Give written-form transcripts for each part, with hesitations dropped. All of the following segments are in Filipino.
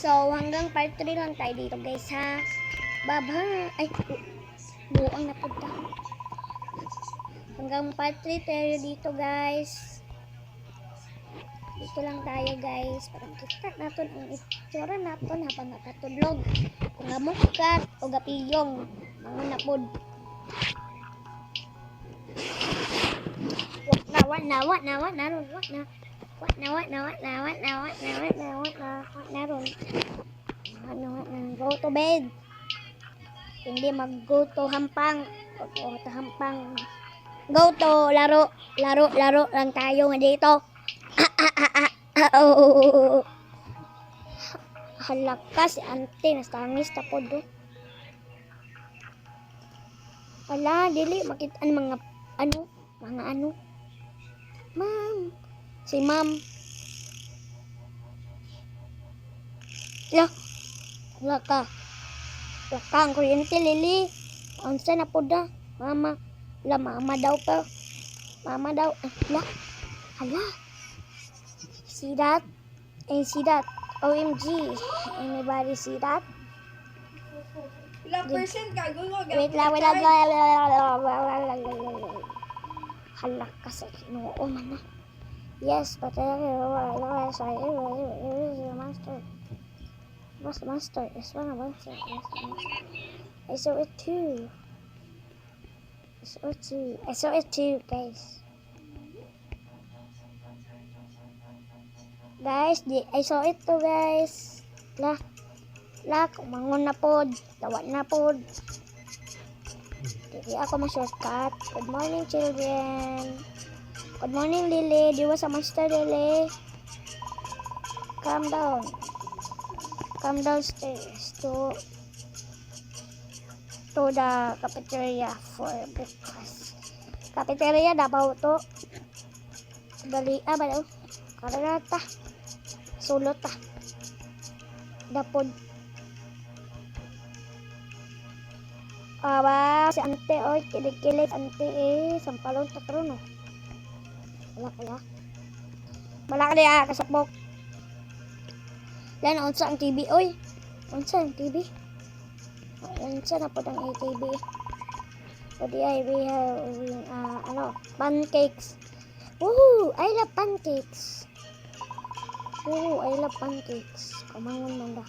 So, hanggang part 3 lang tayo dito guys ha. Bye-bye. Ay, buang napunta. Hanggang part 3 tayo dito guys. Dito lang tayo guys. Para kita natin ang itsura natin habang nakatulog. Kung gamukat o gapiyong. Mga napod. What na. Go to bed. Hindi mag-go to hampang. Go to hampang. Go to laro lang tayo dito. Halakas si ante nastangis tapod do. Ala dili makitaan mga ano. Ma'am. Si ma'am. Ya. Laka ang kuryente lili. Unsa na po da? Mama. La mama daw pa. Mama daw. Hala. See that? See that? OMG. Anybody see that? Ilang percent ka? Wait lang. Halak ka sa Ginoo man na. Yes, but master. What's the master? It's one of master. I saw it too. I saw it too, guys. Guys, I saw it too, guys. Kumangon na pod. Tawad na pod. Hindi ako ma-shortcut. Good morning, children. Good morning, Lily. Di ba sa master, Lily? Calm down. Come downstairs to the cafeteria for breakfast. Cafeteria daw to. Dali ba daw? Karata. Sulot ta. Dapod. Si ante oy kilig-kilig ante sampalon ta karon no. Wala kaya. Wala kaya kasapok. Lan unsa ang TV oy? Unsa ang TV? Unsa na pod ang TV? Pwede ay we have pancakes. Woohoo! I love pancakes. Kamangon man da.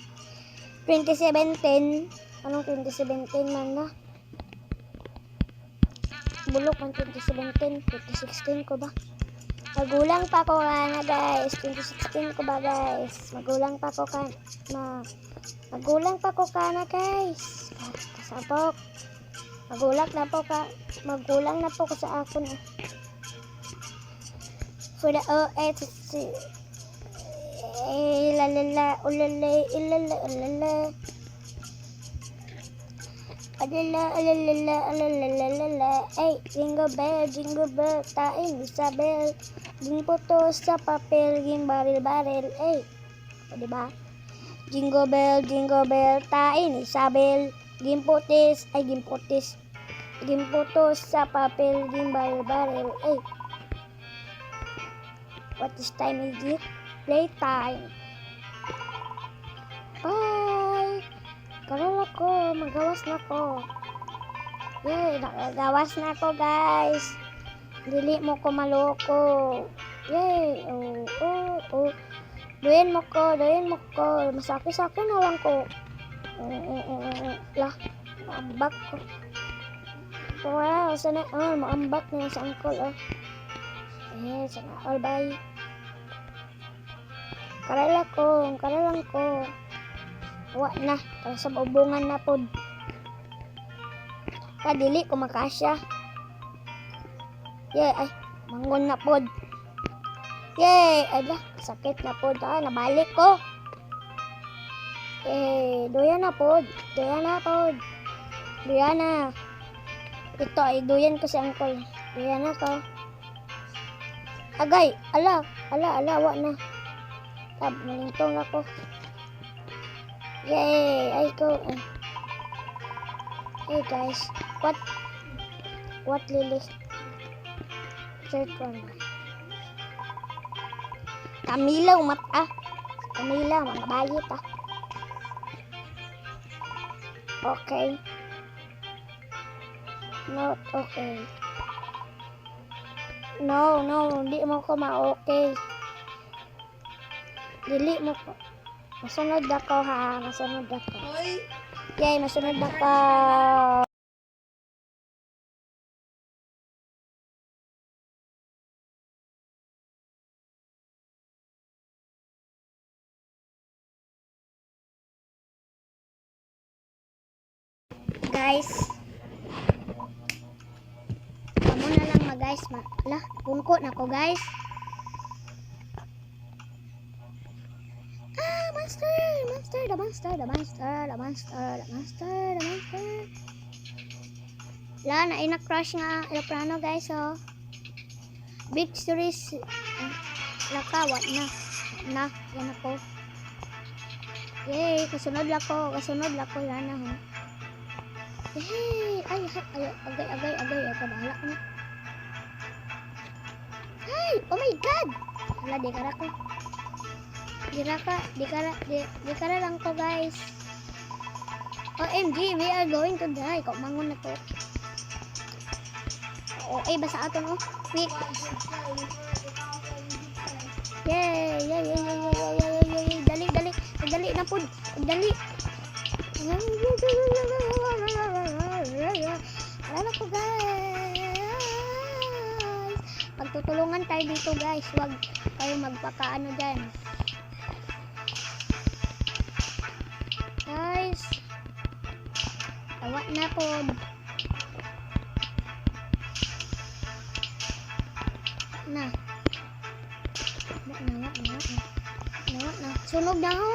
2017. Anong 2017 man da? Bulok man 2017, 2016 ko ba? Magulang pa ko na guys. 2016 ko ba guys? Magulang pa ko na guys. Kasabok. Magulang na po ko sa akon. For the OHC. Ilala. Ay, jingle bell, taing Isabel. Ging puto sa papel, ging baril, ay. O, diba? Jingle bell, taing Isabel. Ging puto sa papel, ging baril, ay. What is time is it? Playtime. Bye! Karala ko, magawas na ko. Yay, nakagawas na ko guys. Dili mo ko maloko. Yay, oh. Duyan mo ko. Masaki-saki na lang ko. Maambak ko. Wow, sana maambak na sa angkol sana all bye. Karalang ko. Wa na, sa bubungan na pod. Kadili ko makasya. Yay, ay, mangon na pod. Yay, sakit na pod. Nabalik ko. Duyan na pod. Ito ay duyan ko si angkol. Duyan na ko. Agay, ala, wa na. Malintong ako. Yay! I go. Hey guys, what Lily? Third one. Camila, mga bayit okay. Not okay. No, hindi mo ko ma-okay. Dili mo ko. Masunod ako ha, masunod ako. Hoy! Yay, masunod ako. Guys. Kamu na lang guys. Lah, bungko na ko guys. Ah, monster, the monster. La, na ina-crush nga aeroplano guys, oh. Big series. Lakawat na. Yan ako. Yay, kasunod lako, yan na, ho. Yay, ay, agay, bahala ko na. Ay, oh my god. Wala, di kara ko. Di kara lang ko guys. OMG, we are going to die. Kau mangun na to. Oh, basa aton oh. Quick. Yay. Dali na pud. Dali. Wala ko guys. Pagtutulungan tayo dito guys. Huwag kayo magpakaano dyan. Guys. Tawa na pud. Na. Sunog na ho.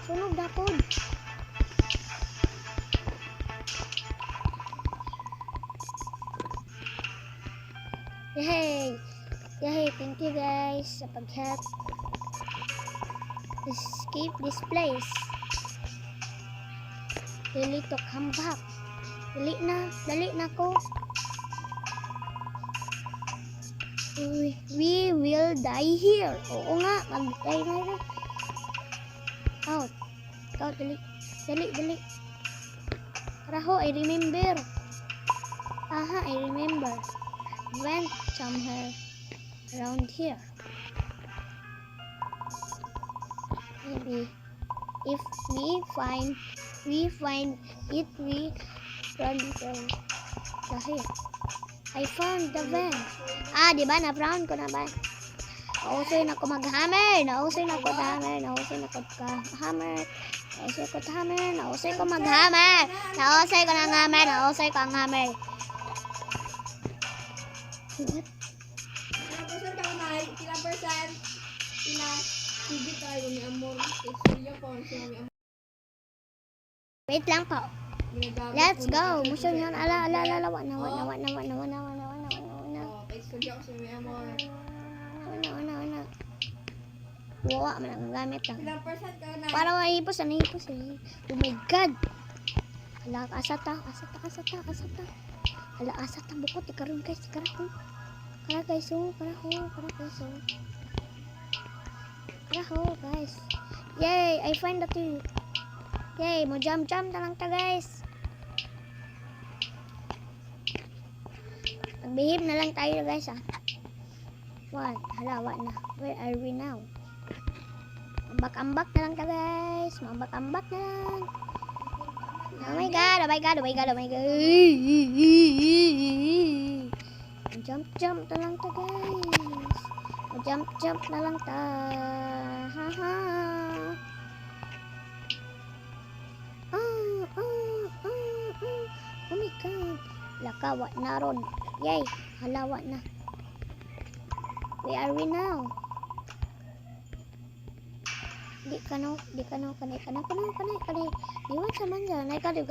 Sunog na po. Yay! Thank you guys sa pag-help. Escape this place. Dili to come back. Dali na ko. We will die here. Oo nga, mag-die na. Out, dali. Raho, I remember. I remember. Went somewhere around here. Maybe if we find it, we run from here. I found the van. Di ba? Na-brown ko na ba? Nausoy na ko mag-hammer. Nausoy ko mag-hammer. Nausoy ko ang hammer. Ilang percent? Hindi tayo ni Amor. Wait lang po. Let's go. Musun yun. Ala. Wa na. Wawa man ang gamit lang. Ilang percent ka na? Para mahipos eh. Oh my god. Ala, asata. Ala, asata bukot. Ikaroon guys. Kara guys. Guys. Yay, I find the two. Yay, mo jump na lang ta guys. Magbihim na lang tayo guys What? Halawa na. Where are we now? Ambak na lang ta guys. Ambak na lang. Oh my god. Jump na lang ta guys. Jump na lang ta. Haha. Oh my god. Lakawa na ron. Yay. Halawa na. Where are we now? Di kano kanay. Iwan sa man dyan. Ay kadig.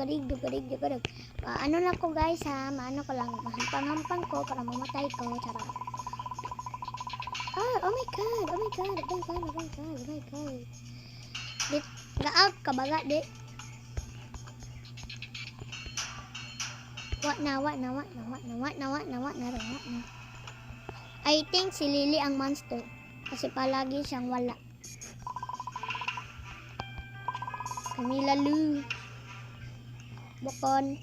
Ano lang ko guys ha. Maano ko lang. Mahampang ko para mamatay ko. Charot. Oh my god. Ga-out ka baga di. What na. I think si Lily ang monster. Kasi palagi siyang wala. Camila Lou. Bukon.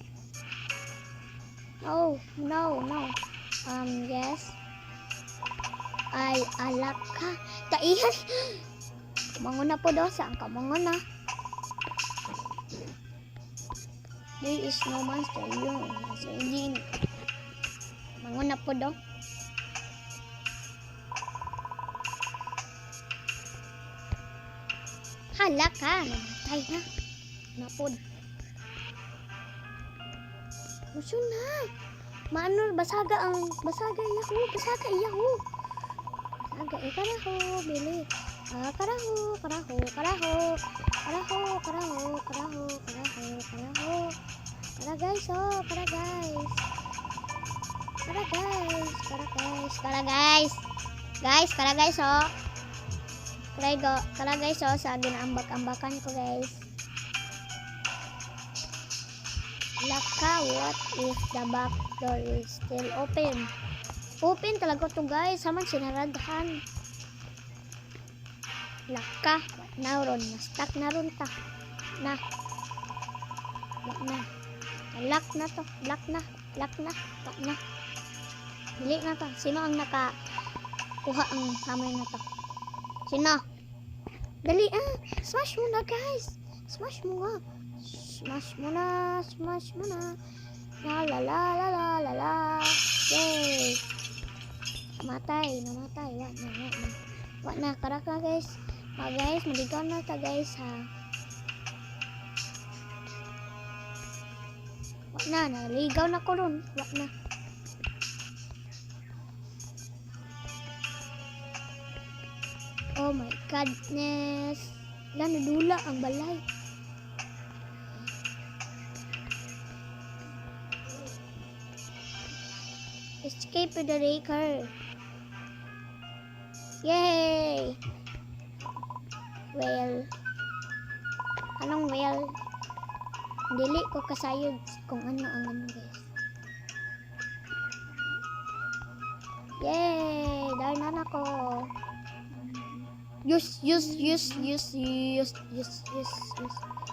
Oh, no. Yes. Ay, alak ka. Taihan. Kamangon na po do. Saan kamangon na? There is no monster. Yun. So, hindi. Kamangon na po do. Hala ka. Namatay na. Napod. Muso na. Maano, basaga iyaho. Basaga, karaho. Bili. Karaho. Kara guys, oh. Kara guys, oh. Kara guys, oh. Sa ginaambak-ambakan ko, guys. Laka, what if the back door is still open? Open talaga to, guys. Saman sinaradahan. Laka, na ron. Na-stuck na ron ta. Na. Lock na to. Lock na. Dili na to. Sino ang nakakuha ang hammer na to? Sino? Dali, smash mo na, guys. Smash mo na. La. Yay. Namatay. Wag na, karak na, guys. Guys, maligaw na ta, guys, ha. Wag na, naligaw na ko ron. Wag na. Oh my goodness. Nadula ang balay. Escape with the raker. Yay! Well. Anong well? Dili ko kasayod kung ano ang ano, guys. Yay! Darnan ako. Use.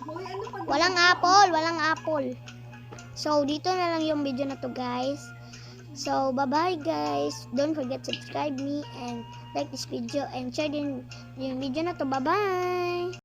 Hoy, ano pag... Walang apple. So, dito na lang yung video na to, guys. So, bye-bye, guys. Don't forget to subscribe me and like this video and share din yung video na to. Bye-bye!